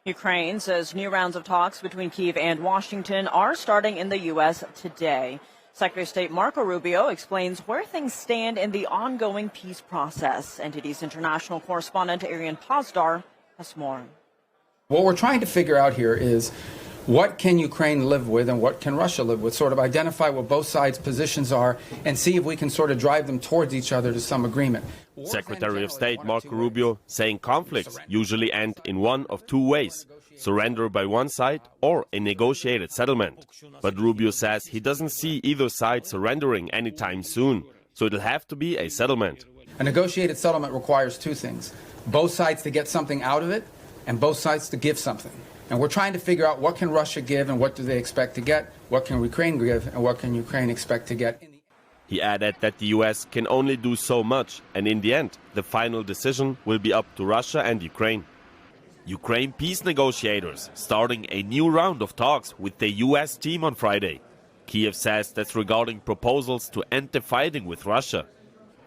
Ukraine says new rounds of talks between Kyiv and Washington are starting in the U.S. today. Secretary of State Marco Rubio explains where things stand in the ongoing peace process. NTD's international correspondent Arian Pazdar has more. What we're trying to figure out here is what can Ukraine live with and what can Russia live with, sort of identify what both sides' positions are and see if we can sort of drive them towards each other to some agreement. Secretary of State Marco Rubio saying conflicts usually end in one of two ways: surrender by one side or a negotiated settlement. But Rubio says he doesn't see either side surrendering anytime soon, so it'll have to be a settlement. A negotiated settlement requires two things: both sides to get something out of it and both sides to give something. And we're trying to figure out what can Russia give and what do they expect to get, what can Ukraine give and what can Ukraine expect to get. He added that the US can only do so much, and in the end, the final decision will be up to Russia and Ukraine. Ukraine peace negotiators starting a new round of talks with the US team on Friday. Kyiv says that's regarding proposals to end the fighting with Russia.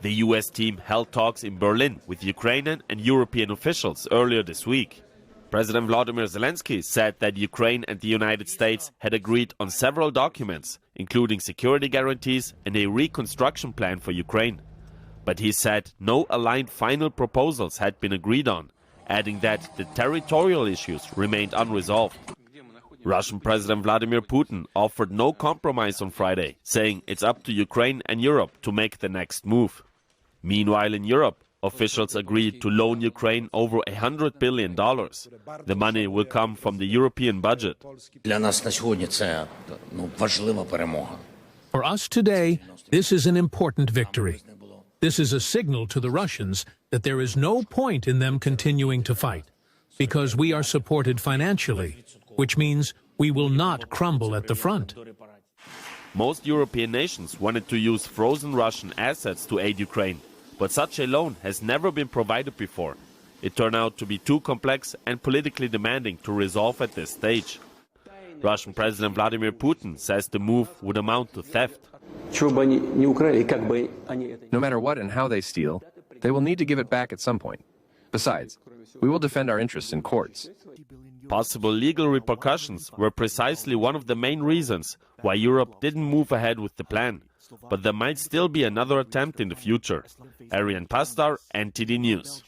The US team held talks in Berlin with Ukrainian and European officials earlier this week. President Vladimir Zelensky said that Ukraine and the United States had agreed on several documents, including security guarantees and a reconstruction plan for Ukraine. But he said no aligned final proposals had been agreed on, adding that the territorial issues remained unresolved. Russian President Vladimir Putin offered no compromise on Friday, saying it's up to Ukraine and Europe to make the next move. Meanwhile, in Europe, officials agreed to loan Ukraine over $100 billion. The money will come from the European budget. For us today, this is an important victory. This is a signal to the Russians that there is no point in them continuing to fight, because we are supported financially, which means we will not crumble at the front. Most European nations wanted to use frozen Russian assets to aid Ukraine, but such a loan has never been provided before. It turned out to be too complex and politically demanding to resolve at this stage. Russian President Vladimir Putin says the move would amount to theft. No matter what and how they steal, they will need to give it back at some point. Besides, we will defend our interests in courts. Possible legal repercussions were precisely one of the main reasons why Europe didn't move ahead with the plan. But there might still be another attempt in the future. Arian Pazdar, NTD News.